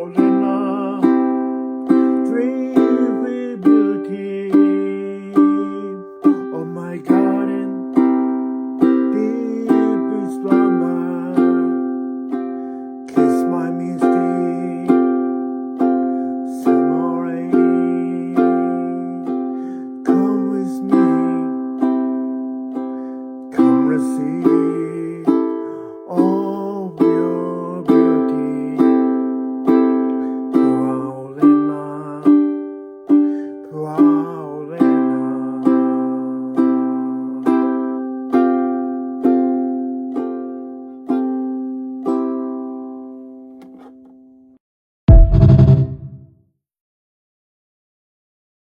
ʻOlena, dream with beauty. Oh my garden, deep in slumber, kiss my misty summer rain. Come with me, come receive